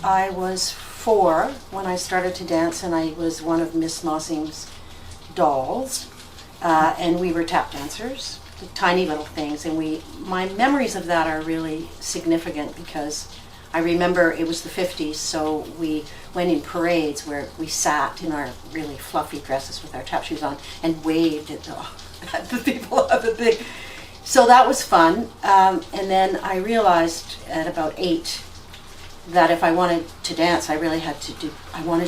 I was 4 when I started to dance, and I was one of Miss Mossing's dolls, and we were tap dancers, tiny little things, and my memories of that are really significant because I remember it was the 50s, so we went in parades where we sat in our really fluffy dresses with our tap shoes on and waved at the people of the thing. So that was fun, and then I realized at about 8 that if I wanted to dance, I wanted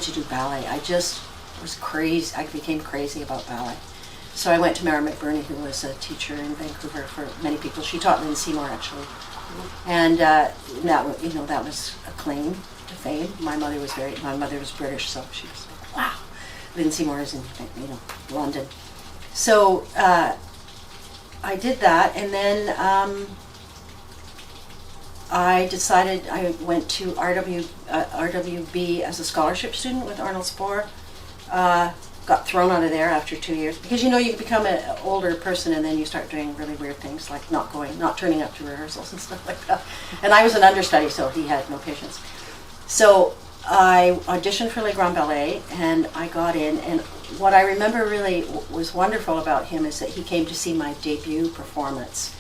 to do ballet. I just was crazy. I became crazy about ballet. So I went to Mara McBurney, who was a teacher in Vancouver for many people. She taught Lynn Seymour, actually. And that was a claim to fame. My mother was British, so she was like, wow, Lynn Seymour is in, London. So I did that, and then I decided I went to RWB as a scholarship student with Arnold Spohr. Got thrown out of there after 2 years because you become an older person and then you start doing really weird things like not turning up to rehearsals and stuff like that. And I was an understudy, so he had no patience. So I auditioned for Le Grand Ballet and I got in. And what I remember really was wonderful about him is that he came to see my debut performance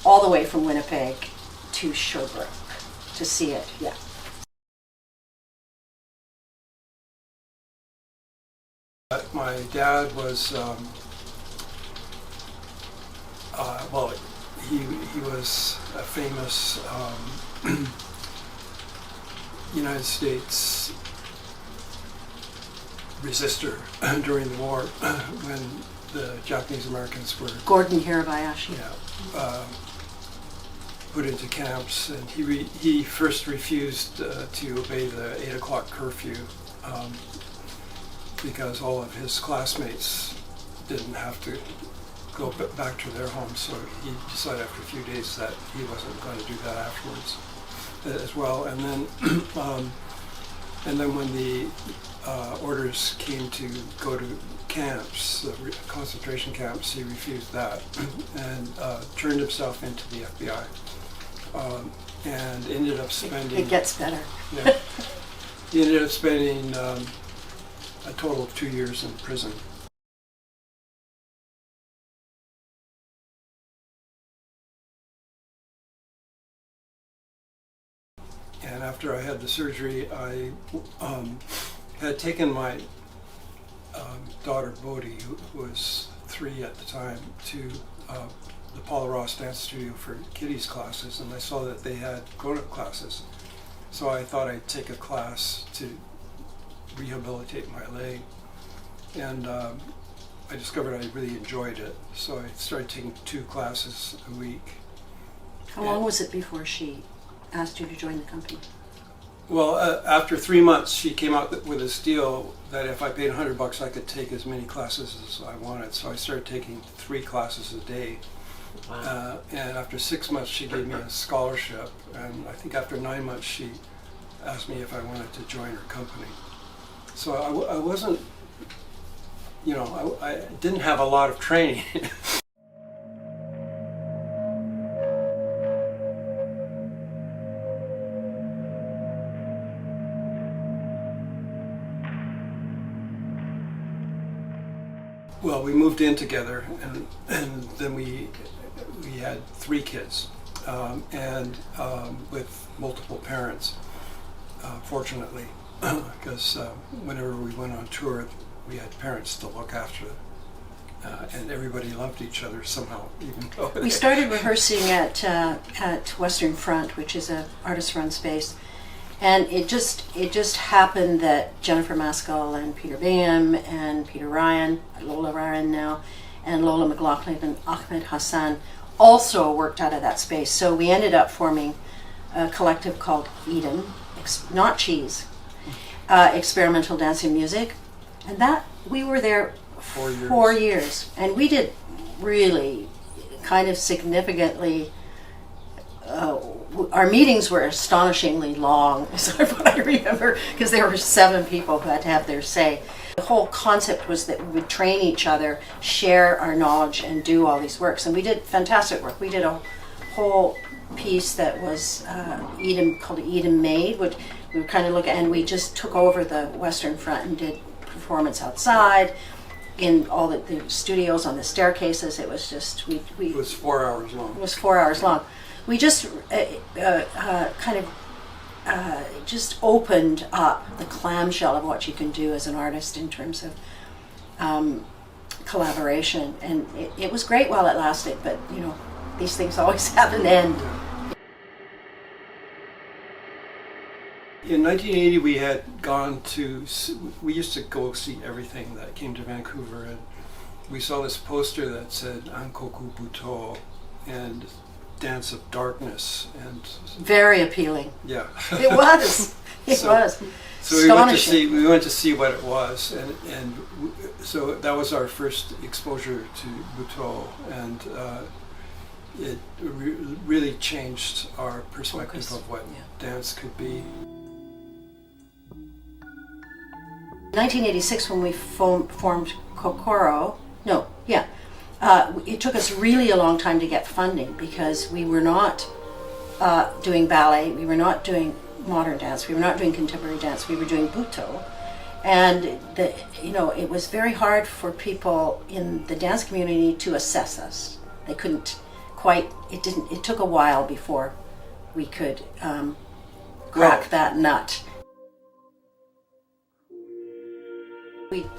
all the way from Winnipeg to Sherbrooke to see it. Yeah. My dad was, he was a famous United States resistor during the war when the Japanese Americans were Gordon Hirabayashi. Put into camps, and he first refused to obey the 8 o'clock curfew. Because all of his classmates didn't have to go back to their homes, so he decided after a few days that he wasn't going to do that afterwards as well. And then when the orders came to go to camps, concentration camps, he refused that and turned himself into the FBI and ended up spending. It gets better. Yeah, he ended up spending a total of 2 years in prison. And after I had the surgery, I had taken my daughter Bodhi, who was 3 at the time, to the Paula Ross Dance Studio for kiddies classes, and I saw that they had grown-up classes. So I thought I'd take a class to rehabilitate my leg, and I discovered I really enjoyed it, so I started taking 2 classes a week. How long was it before she asked you to join the company? Well, after 3 months she came out with this deal that if I paid $100 I could take as many classes as I wanted, so I started taking 3 classes a day. Wow. And after 6 months she gave me a scholarship, and I think after 9 months she asked me if I wanted to join her company. So I wasn't, I didn't have a lot of training. Well, we moved in together, and then we had 3 kids, with multiple parents, fortunately. Because whenever we went on tour, we had parents to look after, and everybody loved each other somehow. Even though we started rehearsing at Western Front, which is a artist-run space, and it just happened that Jennifer Maskell and Peter Bingham and Peter Ryan, Lola Ryan now, and Lola McLaughlin and Ahmed Hassan also worked out of that space. So we ended up forming a collective called Eden, not Cheese. Experimental dancing music, and that we were there 4 years, and we did really kind of significantly. Our meetings were astonishingly long, is what I remember, because there were 7 people who had to have their say. The whole concept was that we would train each other, share our knowledge, and do all these works, and we did fantastic work. We did a whole piece that was Edom, called Edom Made, which we were kind of looking, and we just took over the Western Front and did performance outside in all the studios on the staircases. It was just It was 4 hours long. It was 4 hours long. We just kind of just opened up the clamshell of what you can do as an artist in terms of collaboration, and it was great while it lasted, but you know, these things always have an end. In 1980, we had gone we used to go see everything that came to Vancouver, and we saw this poster that said Ankoku Buto and Dance of Darkness, and Very appealing. yeah. It was. It was. So we went to see what it was, and so that was our first exposure to Buto, and it really changed our perspective of what dance could be. 1986, when we formed Kokoro, it took us really a long time to get funding because we were not doing ballet, we were not doing modern dance, we were not doing contemporary dance, we were doing Buto. And it was very hard for people in the dance community to assess us. They couldn't quite, it took a while before we could crack that nut.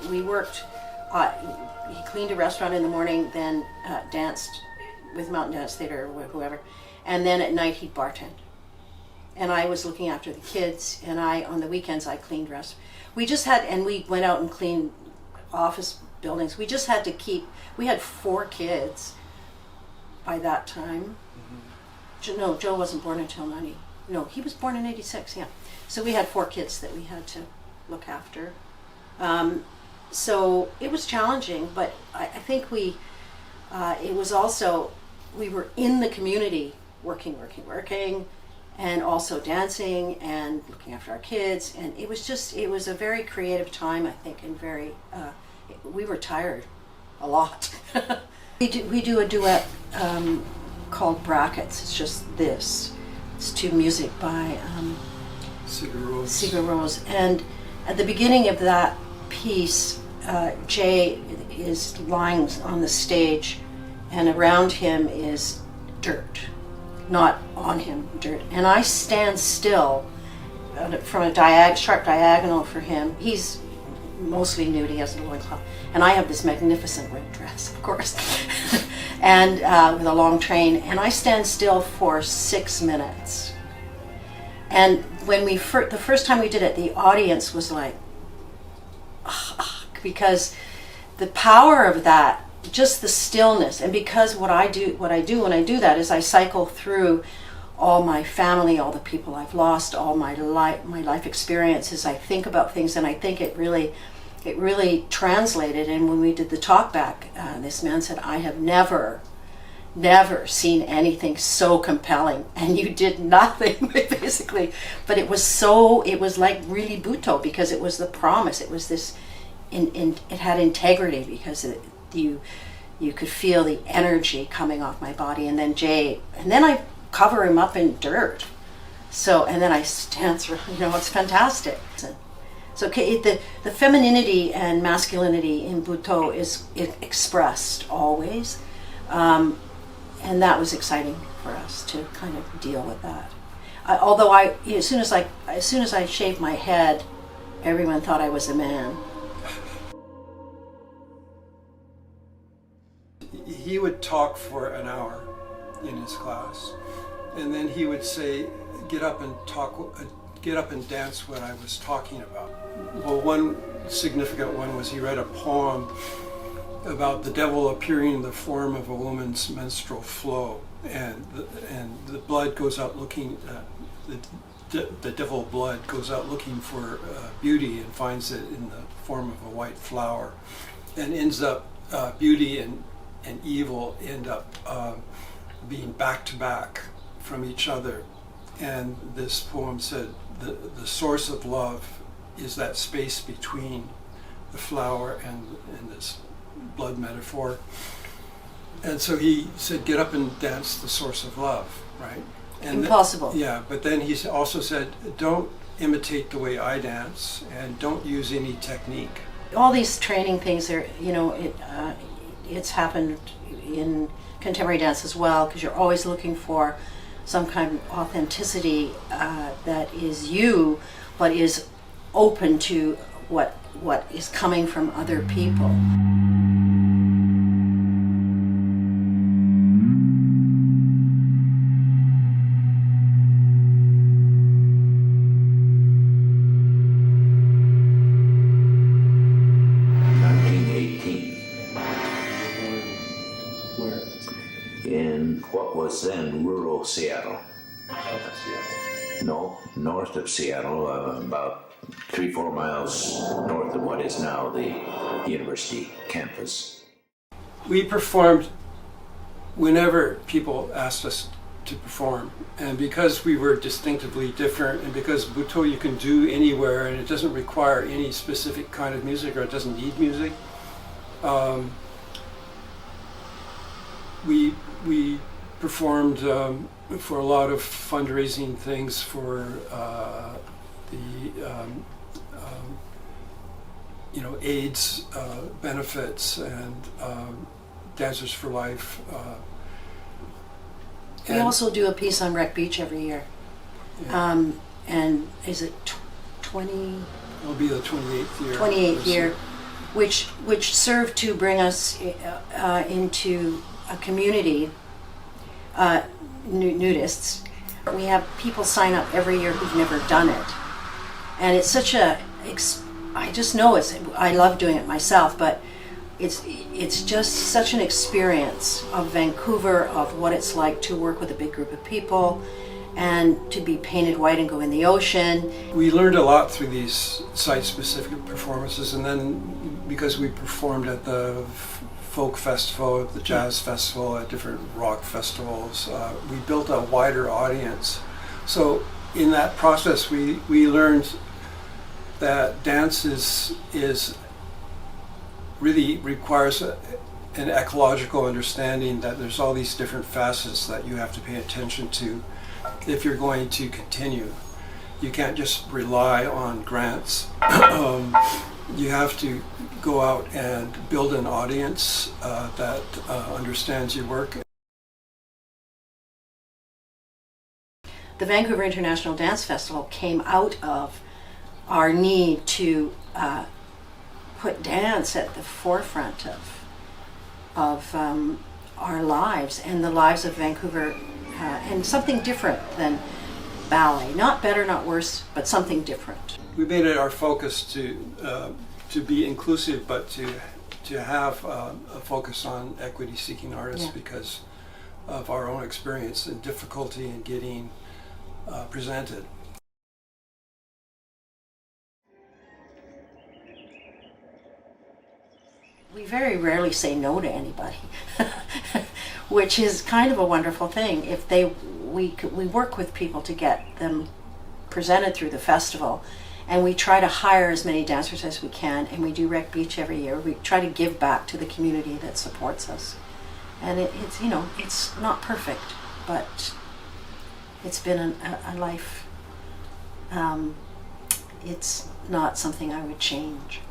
We worked, he cleaned a restaurant in the morning, then danced with Mountain Dance Theatre or whoever, and then at night he'd bartend. And I was looking after the kids, and on the weekends I cleaned restaurants. And we went out and cleaned office buildings. We just had to we had 4 kids by that time. Mm-hmm. Joe wasn't born until 90. No, he was born in 86, yeah. So we had 4 kids that we had to look after. So it was challenging, but I think it was also, we were in the community working, and also dancing and looking after our kids, and it was a very creative time, I think, and we were tired a lot. we do a duet called Brackets. It's just this. It's to music by Sigur Rós. And at the beginning of that piece, Jay is lying on the stage, and around him is dirt. Not on him, dirt. And I stand still from a sharp diagonal for him. He's mostly nude, he has a loincloth. And I have this magnificent red dress, of course, and with a long train. And I stand still for 6 minutes. And when the first time we did it, the audience was like, because the power of that, just the stillness, and because what I do when I do that is I cycle through all my family, all the people I've lost, all my life experiences. I think about things, and I think it really translated. And when we did the talk back, this man said, "I have never seen anything so compelling," and you did nothing basically. But it was like really Buto, because it was the promise. It was this. It had integrity, because you could feel the energy coming off my body. And then I cover him up in dirt. So, and then I dance around, it's fantastic. So the femininity and masculinity in Buto is expressed always. And that was exciting for us to kind of deal with that. Although as soon as I shaved my head, everyone thought I was a man. He would talk for an hour in his class, and then he would say, get up and dance what I was talking about. Well, one significant one was he read a poem about the devil appearing in the form of a woman's menstrual flow, and the blood goes out looking, the devil blood goes out looking for beauty and finds it in the form of a white flower, and ends up beauty and evil end up being back to back from each other. And this poem said the source of love is that space between the flower and this blood metaphor. And so he said, get up and dance the source of love, right? And Impossible. yeah, but then he also said, don't imitate the way I dance, and don't use any technique. All these training things are, it's happened in contemporary dance as well, because you're always looking for some kind of authenticity that is you, but is open to what is coming from other people. In what was then rural Seattle. No, north of Seattle, about 3-4 miles north of what is now the university campus. We performed whenever people asked us to perform, and because we were distinctively different, and because Butoh you can do anywhere and it doesn't require any specific kind of music, or it doesn't need music, we performed for a lot of fundraising things for the AIDS benefits and Dancers for Life. We also do a piece on Wreck Beach every year. Yeah. And is it 20? It'll be the 28th year. 28th year, which served to bring us into a community, nudists. We have people sign up every year who've never done it, and it's such I just know I love doing it myself, but it's just such an experience of Vancouver, of what it's like to work with a big group of people and to be painted white and go in the ocean. We learned a lot through these site-specific performances, and then because we performed at the folk festival, the jazz festival, at different rock festivals, we built a wider audience. So in that process, we learned that dance is really requires an ecological understanding, that there's all these different facets that you have to pay attention to if you're going to continue. You can't just rely on grants. You have to go out and build an audience that understands your work. The Vancouver International Dance Festival came out of our need to put dance at the forefront of our lives and the lives of Vancouver, and something different than ballet. Not better, not worse, but something different. We made it our focus to be inclusive, but to have a focus on equity-seeking artists, because of our own experience and difficulty in getting presented. We very rarely say no to anybody, which is kind of a wonderful thing. If we work with people to get them presented through the festival, and we try to hire as many dancers as we can, and we do Wreck Beach every year. We try to give back to the community that supports us, and it's it's not perfect, but it's been a life. It's not something I would change.